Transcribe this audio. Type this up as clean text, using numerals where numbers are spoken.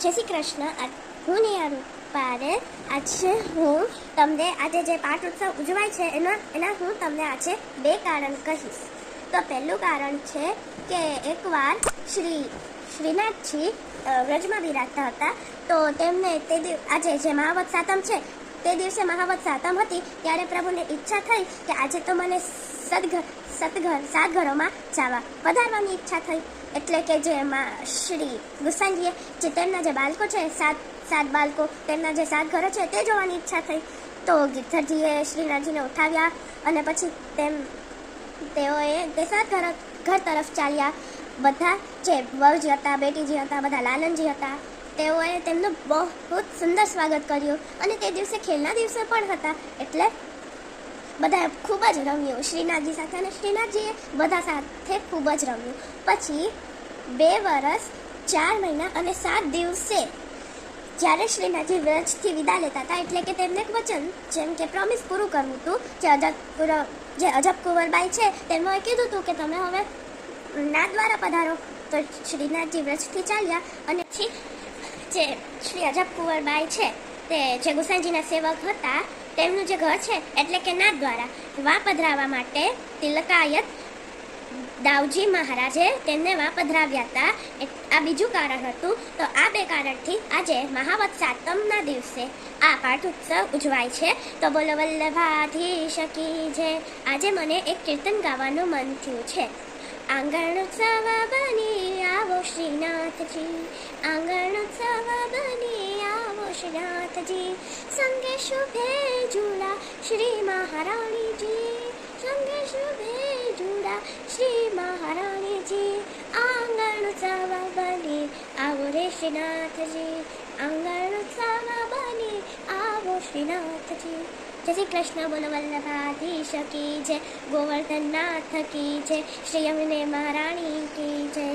જય શ્રી કૃષ્ણ. હું નેહા રૂપારે. આજે હું તમને આજે જે પાઠ ઉત્સવ ઉજવાય છે એના હું તમને આજે 2 કારણ કહીશ. તો પહેલું કારણ છે કે એકવાર શ્રીનાથજી વ્રજમાં બિરાજતા હતા. તો તેમને આજે જે મહાવત સાતમ છે તે દિવસે મહાવત સાતમ હતી ત્યારે પ્રભુને ઈચ્છા થઈ કે આજે તો મને સાત ઘરોમાં જવા પધારવાની ઈચ્છા થઈ. એટલે કે જે શ્રી ગુસાઈજીએ જે તેમના જે બાળકો છે સાત બાળકો તેમના જે 7 ઘરો છે તે જોવાની ઈચ્છા થઈ. તો ગિરધરજીએ શ્રીનાથજીને ઉઠાવ્યા અને પછી તેઓએ તે 7 ઘર તરફ ચાલ્યા. બધા જે વહુજી હતા, બેટીજી હતા, બધા લાલનજી હતા, તેઓએ તેમનું બહુ સુંદર સ્વાગત કર્યું. અને તે દિવસે ખેલના દિવસે પણ હતા એટલે બધા ખૂબ જ રમ્યું શ્રીનાથજી સાથે. અને શ્રીનાથજીએ બધા સાથે ખૂબ જ રમ્યું. પછી 2 વર્ષ 4 મહિના અને 7 દિવસે જ્યારે શ્રીનાથજી વ્રજથી વિદા લેતા હતા, એટલે કે તેમને એક વચન જેમ કે પ્રોમિસ પૂરું કરવું હતું. જે અજબ કુંવરબાઈ છે તેમણે કીધું હતું કે તમે હવે ના દ્વારા પધારો. તો શ્રીનાથજી વ્રજથી ચાલ્યા અને પછી જે શ્રી અજબ કુંવરબાઈ છે તે જે ગુસાઈજીના સેવક હતા તેમનું જે ઘર છે એટલે કે નાથ દ્વારા વા પધરાવવા માટે તિલકાયત દાઉજી મહારાજે તેમને વા પધરાવ્યા હતા. આ બીજું કારણ હતું. તો આ 2 કારણથી આજે મહાવત સાતમના દિવસે આ પાઠ ઉત્સવ ઉજવાય છે. તો બોલો વલ્લભાધીશ કી જય. આજે મને એક કીર્તન ગાવાનું મન થયું છે. આંગણ ઉત્સવ બની આવો શ્રીનાથજી, આંગણ ઉત્સવ બની આવો શ્રીનાથજી, સંગે શુભે જુડા શ્રી મહારાણીજી, સંગે શુભે જુડા શ્રી મહારાણીજી, આંગણ ઉત્સવ બની આવો રે શ્રીનાથજી, આંગણ ઉત્સવ બની આવો શ્રીનાથજી. જય શ્રી કૃષ્ણ. બોલો વલ્લભાધીશ કી જય, ગોવર્ધનનાથ કી જય, શ્રી યમુને મહારાણી કી જય.